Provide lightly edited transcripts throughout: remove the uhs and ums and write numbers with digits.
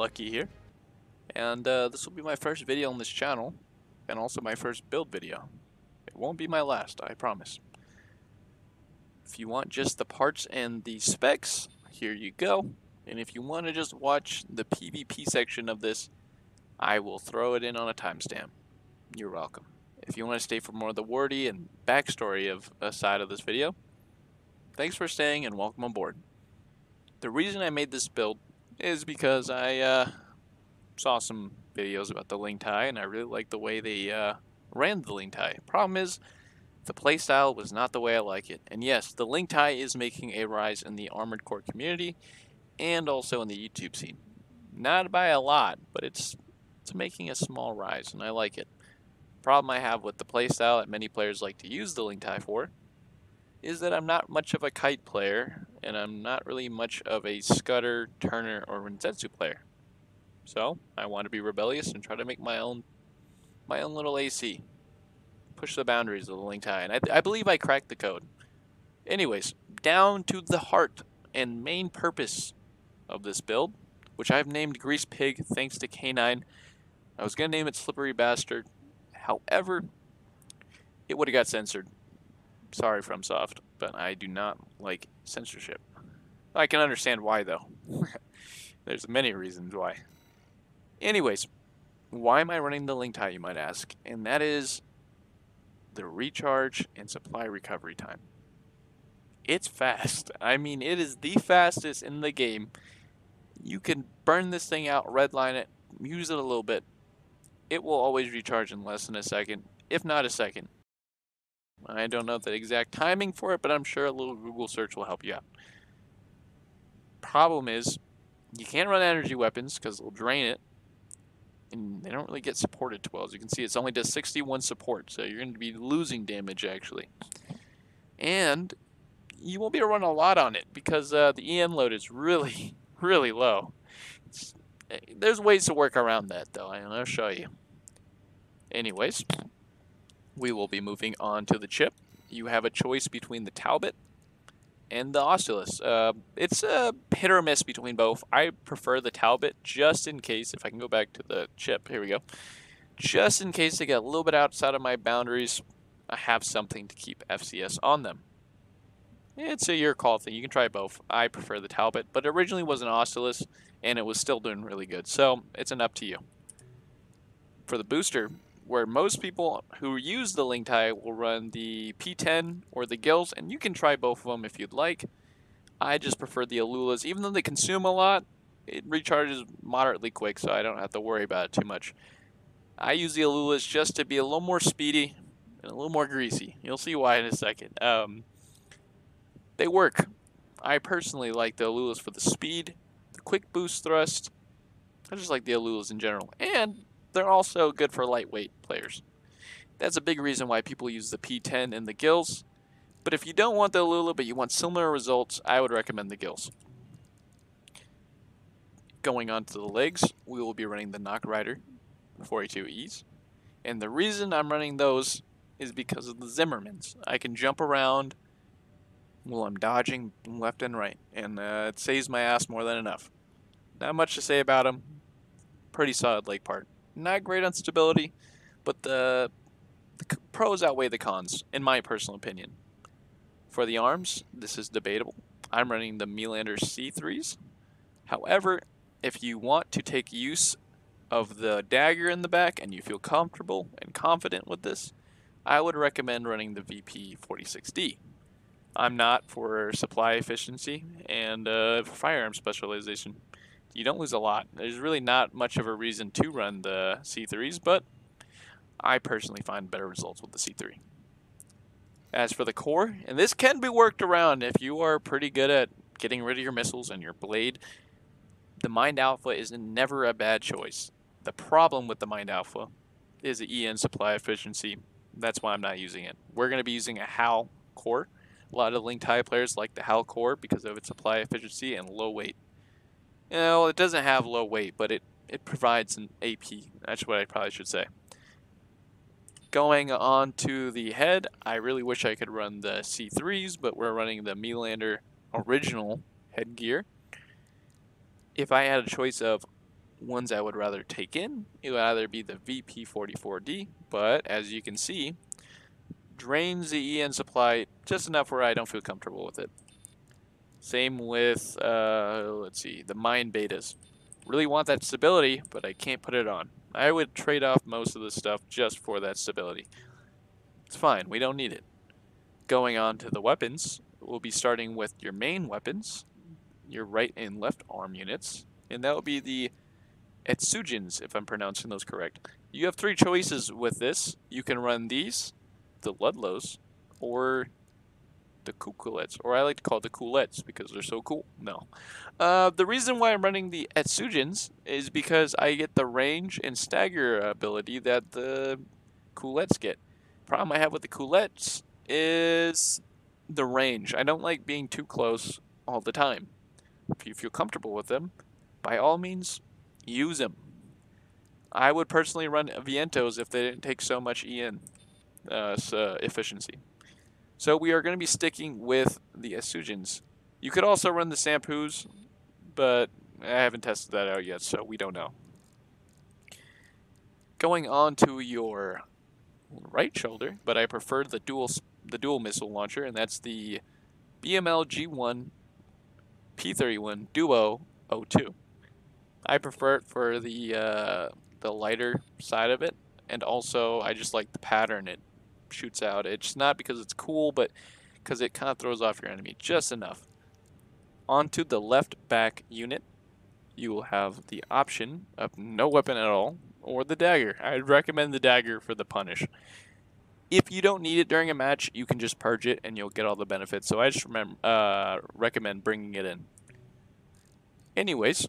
Lucky here, and this will be my first video on this channel, and also my first build video. It won't be my last, I promise. If you want just the parts and the specs, here you go. And if you want to just watch the PvP section of this, I will throw it in on a timestamp. You're welcome. If you want to stay for more of the wordy and backstory of a side of this video, thanks for staying and welcome aboard. The reason I made this build is because I saw some videos about the Ling-Tai and I really liked the way they ran the Ling-Tai. Problem is, the playstyle was not the way I like it. And yes, the Ling-Tai is making a rise in the Armored Core community and also in the YouTube scene. Not by a lot, but it's making a small rise and I like it. Problem I have with the playstyle that many players like to use the Ling-Tai for is that I'm not much of a kite player, and I'm not really much of a Scudder, Turner, or Renzetsu player. So I want to be rebellious and try to make my own little AC. Push the boundaries of the Ling-Tai, and I believe I cracked the code. Anyways, down to the heart and main purpose of this build, which I've named Grease Pig thanks to K9. I was going to name it Slippery Bastard. However, it would have got censored. Sorry, Fromsoft, but I do not like censorship. I can understand why, though. There's many reasons why. Anyways, why am I running the Ling-Tai, you might ask? And that is the recharge and supply recovery time. It's fast. I mean, it is the fastest in the game. You can burn this thing out, redline it, use it a little bit. It will always recharge in less than a second, if not a second. I don't know the exact timing for it, but I'm sure a little Google search will help you out. Problem is, you can't run energy weapons because it'll drain it, and they don't really get supported too well. As you can see, it only does 61 support, so you're going to be losing damage actually. And you won't be able to run a lot on it because the EM load is really, really low. There's ways to work around that though, and I'll show you. Anyways, we will be moving on to the chip. You have a choice between the Talbot and the Ocellus. It's a hit or miss between both. I prefer the Talbot just in case, if I can go back to the chip, here we go. Just in case they get a little bit outside of my boundaries, I have something to keep FCS on them. It's a your call thing. You can try both. I prefer the Talbot, but it originally was an Ocellus, and it was still doing really good. So it's an up to you. For the booster, where most people who use the Ling-Tai will run the P10 or the Gills, and you can try both of them if you'd like. I just prefer the Allulas. Even though they consume a lot, it recharges moderately quick, so I don't have to worry about it too much. I use the Allulas just to be a little more speedy and a little more greasy. You'll see why in a second. They work. I personally like the Allulas for the speed, the quick boost thrust. I just like the Allulas in general. And they're also good for lightweight players. That's a big reason why people use the P10 and the Gills. But if you don't want the Allula, but you want similar results, I would recommend the Gills. Going on to the legs, we will be running the Knock Rider 482Es. And the reason I'm running those is because of the Zimmermans. I can jump around while I'm dodging left and right, and it saves my ass more than enough. Not much to say about them. Pretty solid leg part. Not great on stability, but the pros outweigh the cons, in my personal opinion. For the arms, this is debatable. I'm running the Melander C3s. However, if you want to take use of the dagger in the back and you feel comfortable and confident with this, I would recommend running the VP46D. I'm not for supply efficiency and for firearm specialization. You don't lose a lot. There's really not much of a reason to run the C3s, but I personally find better results with the C3. As for the core, and this can be worked around if you are pretty good at getting rid of your missiles and your blade, the Mind Alpha is never a bad choice. The problem with the Mind Alpha is the EN supply efficiency. That's why I'm not using it. We're going to be using a HAL core. A lot of Ling-Tai players like the HAL core because of its supply efficiency and low weight. You know, it doesn't have low weight, but it provides an AP. That's what I probably should say. Going on to the head, I really wish I could run the C3s, but we're running the Melander original headgear. If I had a choice of ones I would rather take in, it would either be the VP44D, but as you can see, drains the EN supply just enough where I don't feel comfortable with it. Same with, let's see, the mine betas. Really want that stability, but I can't put it on. I would trade off most of the stuff just for that stability. It's fine, we don't need it. Going on to the weapons, we'll be starting with your main weapons, your right and left arm units, and that will be the Etsujins, if I'm pronouncing those correct. You have three choices with this. You can run these, the Ludlows, or the Coquillettes, or I like to call it the Coquillettes because they're so cool. No. The reason why I'm running the Etsujins is because I get the range and stagger ability that the Coquillettes get. Problem I have with the Coquillettes is the range. I don't like being too close all the time. If you feel comfortable with them, by all means, use them. I would personally run Vientos if they didn't take so much EN efficiency. So we are going to be sticking with the Etsujins. You could also run the Sampoos, but I haven't tested that out yet, so we don't know. Going on to your right shoulder, but I prefer the dual missile launcher, and that's the BML G1 P31 Duo 02. I prefer it for the lighter side of it, and also I just like the pattern it shoots out. It's not because it's cool, but because it kind of throws off your enemy just enough. Onto the left back unit, you will have the option of no weapon at all, or the dagger. I'd recommend the dagger for the punish. If you don't need it during a match, you can just purge it and you'll get all the benefits. So I just recommend bringing it in. Anyways,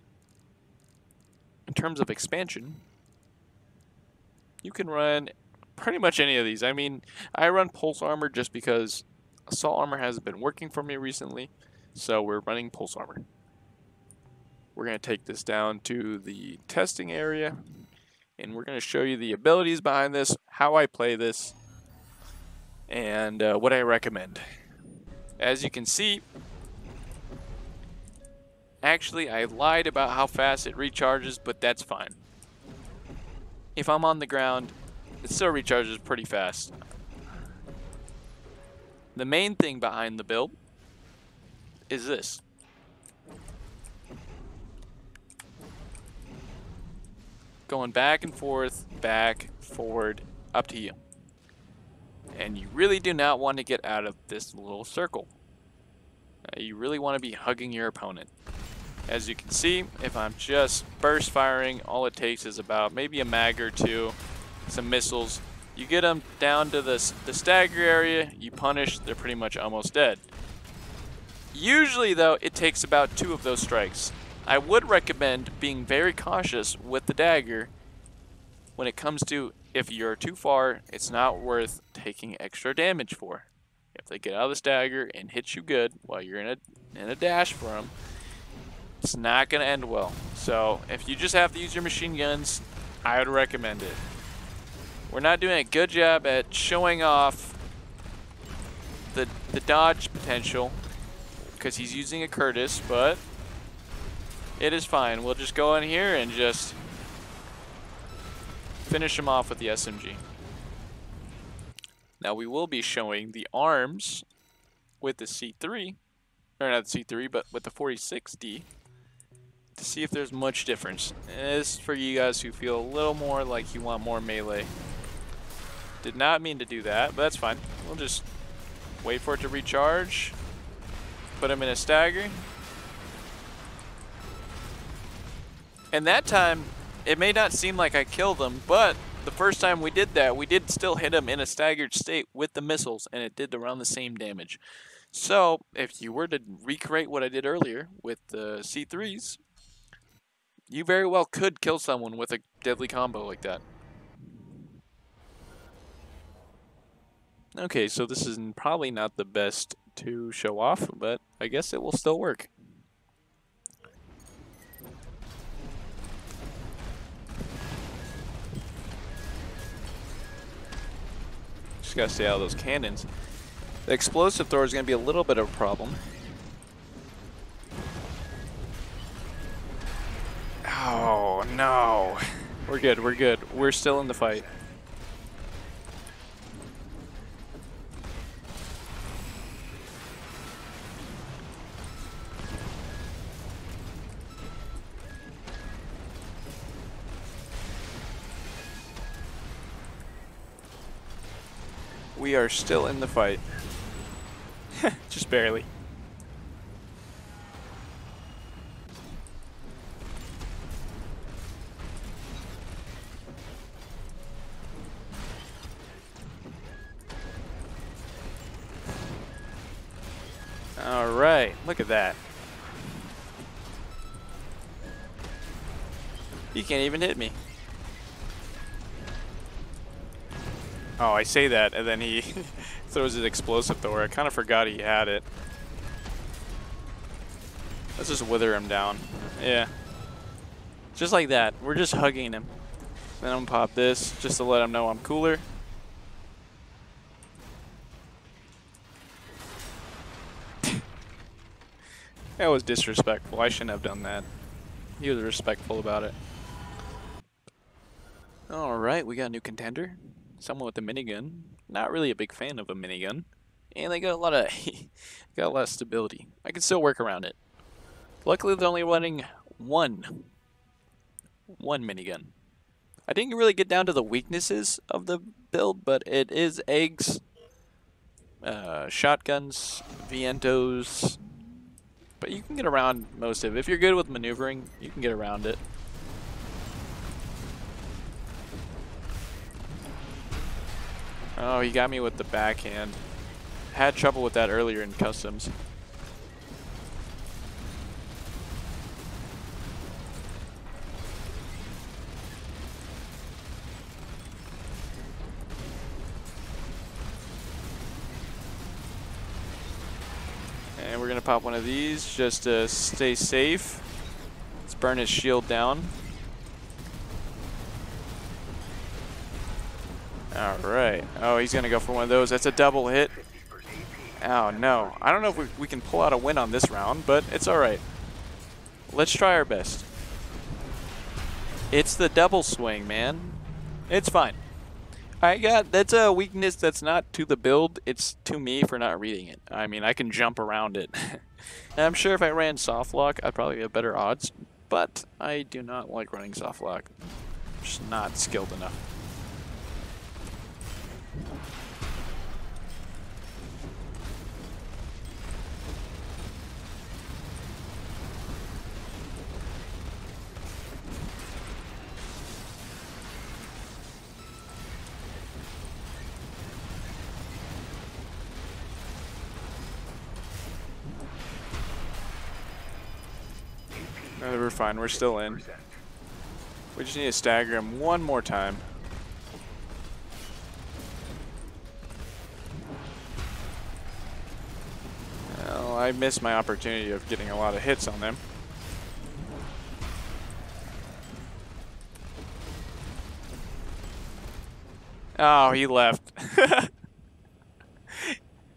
in terms of expansion, you can run pretty much any of these. I mean, I run pulse armor just because assault armor hasn't been working for me recently, so we're running pulse armor. We're going to take this down to the testing area, and we're going to show you the abilities behind this, how I play this, and what I recommend. As you can see, actually I lied about how fast it recharges, but that's fine. If I'm on the ground, it still recharges pretty fast. The main thing behind the build is this. Going back and forth, back, forward, up to you. And you really do not want to get out of this little circle. You really want to be hugging your opponent. As you can see, if I'm just burst firing, all it takes is about maybe a mag or two, some missiles. You get them down to the stagger area, you punish, they're pretty much almost dead. Usually though, it takes about 2 of those strikes. I would recommend being very cautious with the dagger when it comes to if you're too far, it's not worth taking extra damage for. If they get out of the stagger and hit you good while you're in a dash for them, it's not going to end well. So if you just have to use your machine guns, I would recommend it. We're not doing a good job at showing off the dodge potential because he's using a Curtis, but it is fine. We'll just go in here and just finish him off with the SMG. Now we will be showing the arms with the C3, or not the C3, but with the 46D to see if there's much difference. And this is for you guys who feel a little more like you want more melee. Did not mean to do that, but that's fine. We'll just wait for it to recharge, put him in a stagger. And that time, it may not seem like I killed him, but the first time we did that, we did still hit him in a staggered state with the missiles, and it did around the same damage. So, if you were to recreate what I did earlier with the C3s, you very well could kill someone with a deadly combo like that. Okay, so this is probably not the best to show off, but I guess it will still work. Just gotta stay out of those cannons. The explosive thrower is gonna be a little bit of a problem. Oh, No. We're good, we're good. We're still in the fight. We are still in the fight. Just barely. All right, look at that. He can't even hit me. Oh, I say that, and then he throws his explosive thrower. I kind of forgot he had it. Let's just wither him down. Yeah. Just like that. We're just hugging him. Then I'm gonna pop this, just to let him know I'm cooler. That was disrespectful. I shouldn't have done that. He was respectful about it. Alright, we got a new contender. Someone with a minigun. Not really a big fan of a minigun. And they got a lot of stability. I can still work around it. Luckily they're only running one minigun. I didn't really get down to the weaknesses of the build, but it is eggs, shotguns, vientos. But you can get around most of it. If you're good with maneuvering, you can get around it. Oh, he got me with the backhand. Had trouble with that earlier in customs. And we're gonna pop one of these just to stay safe. Let's burn his shield down. Alright. Oh, he's going to go for one of those. That's a double hit. Oh, no. I don't know if we can pull out a win on this round, but it's alright. Let's try our best. It's the double swing, man. It's fine. That's a weakness that's not to the build. It's to me for not reading it. I mean, I can jump around it. And I'm sure if I ran soft lock, I'd probably have better odds. But I do not like running soft lock. I'm just not skilled enough. We're fine, we're still in. We just need to stagger him one more time. Well, I missed my opportunity of getting a lot of hits on them. Oh, he left.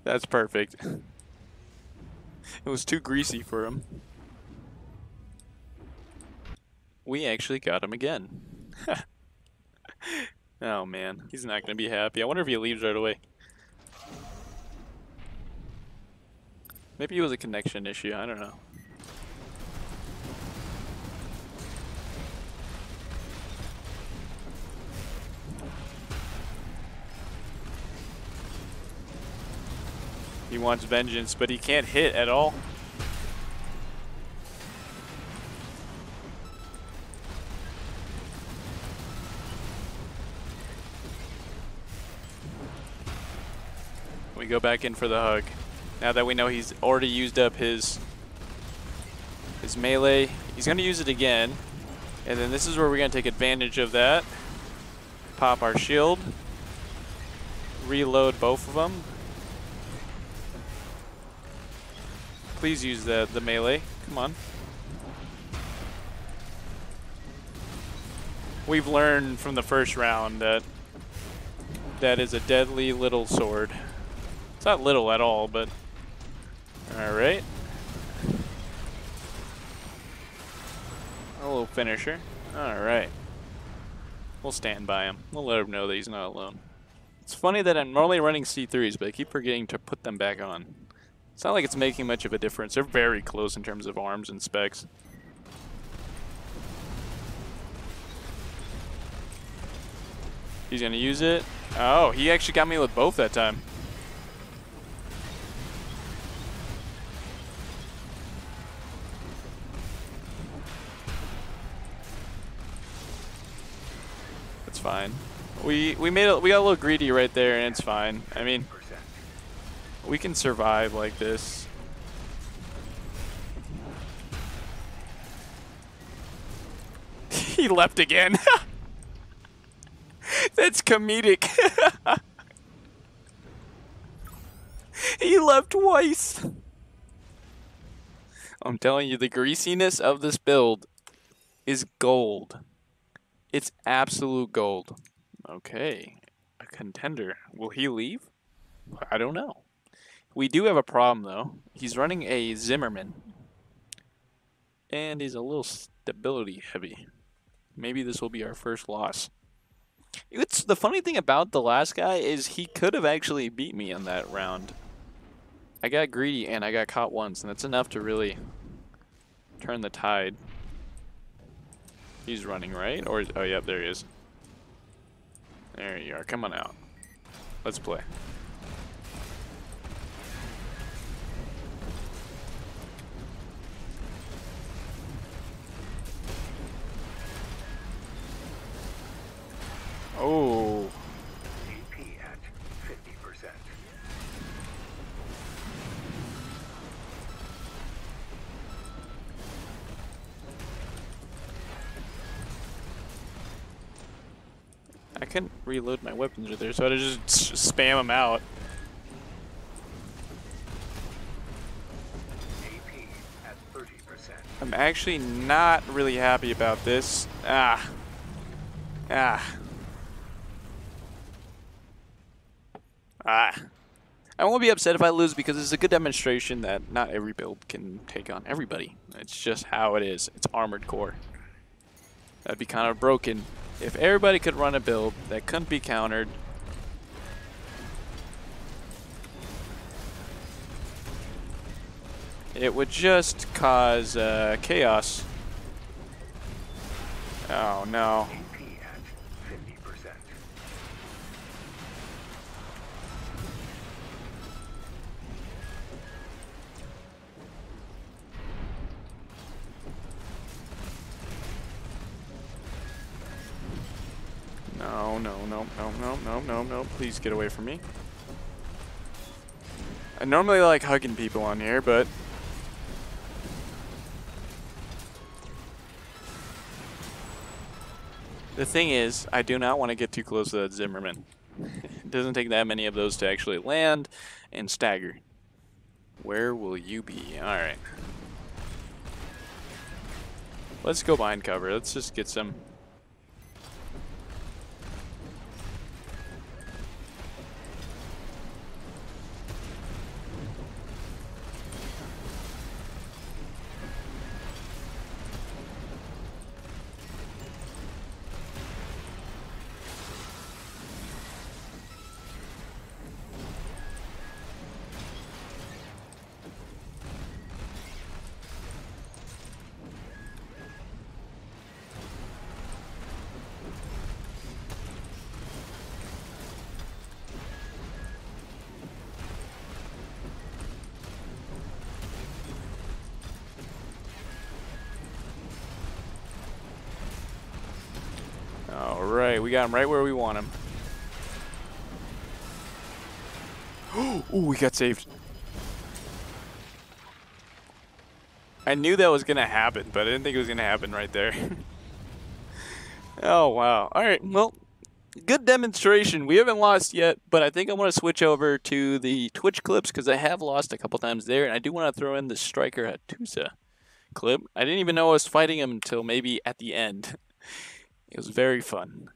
That's perfect. It was too greasy for him. We actually got him again. Oh man, he's not gonna be happy. I wonder if he leaves right away. Maybe it was a connection issue, I don't know. He wants vengeance, but he can't hit at all. We go back in for the hug. Now that we know he's already used up his melee, he's going to use it again. And then this is where we're going to take advantage of that. Pop our shield. Reload both of them. Please use the melee. Come on. We've learned from the first round that that is a deadly little sword. It's not little at all, but alright. A little finisher. Alright. We'll stand by him. We'll let him know that he's not alone. It's funny that I'm normally running C3s, but I keep forgetting to put them back on. It's not like it's making much of a difference. They're very close in terms of arms and specs. He's gonna use it. Oh, he actually got me with both that time. It's fine. We got a little greedy right there, and it's fine. I mean, we can survive like this. He left again. That's comedic. He left twice. I'm telling you, the greasiness of this build is gold. It's absolute gold. Okay, a contender. Will he leave? I don't know. We do have a problem, though. He's running a Zimmerman. And he's a little stability heavy. Maybe this will be our first loss. It's the funny thing about the last guy is he could have actually beat me in that round. I got greedy and I got caught once, and that's enough to really turn the tide. He's running, right? Or oh, yep, there he is. There you are. Come on out. Let's play. Oh. AP at 50%. I couldn't reload my weapons right there, so I had to just spam them out. AP at 30%. I'm actually not really happy about this. Ah. I won't be upset if I lose because it's a good demonstration that not every build can take on everybody. It's just how it is. It's Armored Core. That'd be kind of broken if everybody could run a build that couldn't be countered. It would just cause chaos. Oh no. AP at 50%. No. Please get away from me. I normally like hugging people on here, but the thing is, I do not want to get too close to that Zimmerman. It doesn't take that many of those to actually land and stagger. Where will you be? Alright. Let's go behind cover. Let's just get some. Alright, we got him right where we want him. Ooh, we got saved. I knew that was going to happen, but I didn't think it was going to happen right there. Oh, wow. Alright, well, good demonstration. We haven't lost yet, but I think I want to switch over to the Twitch clips because I have lost a couple times there, and I do want to throw in the Striker Hutassa clip. I didn't even know I was fighting him until maybe at the end. It was very fun.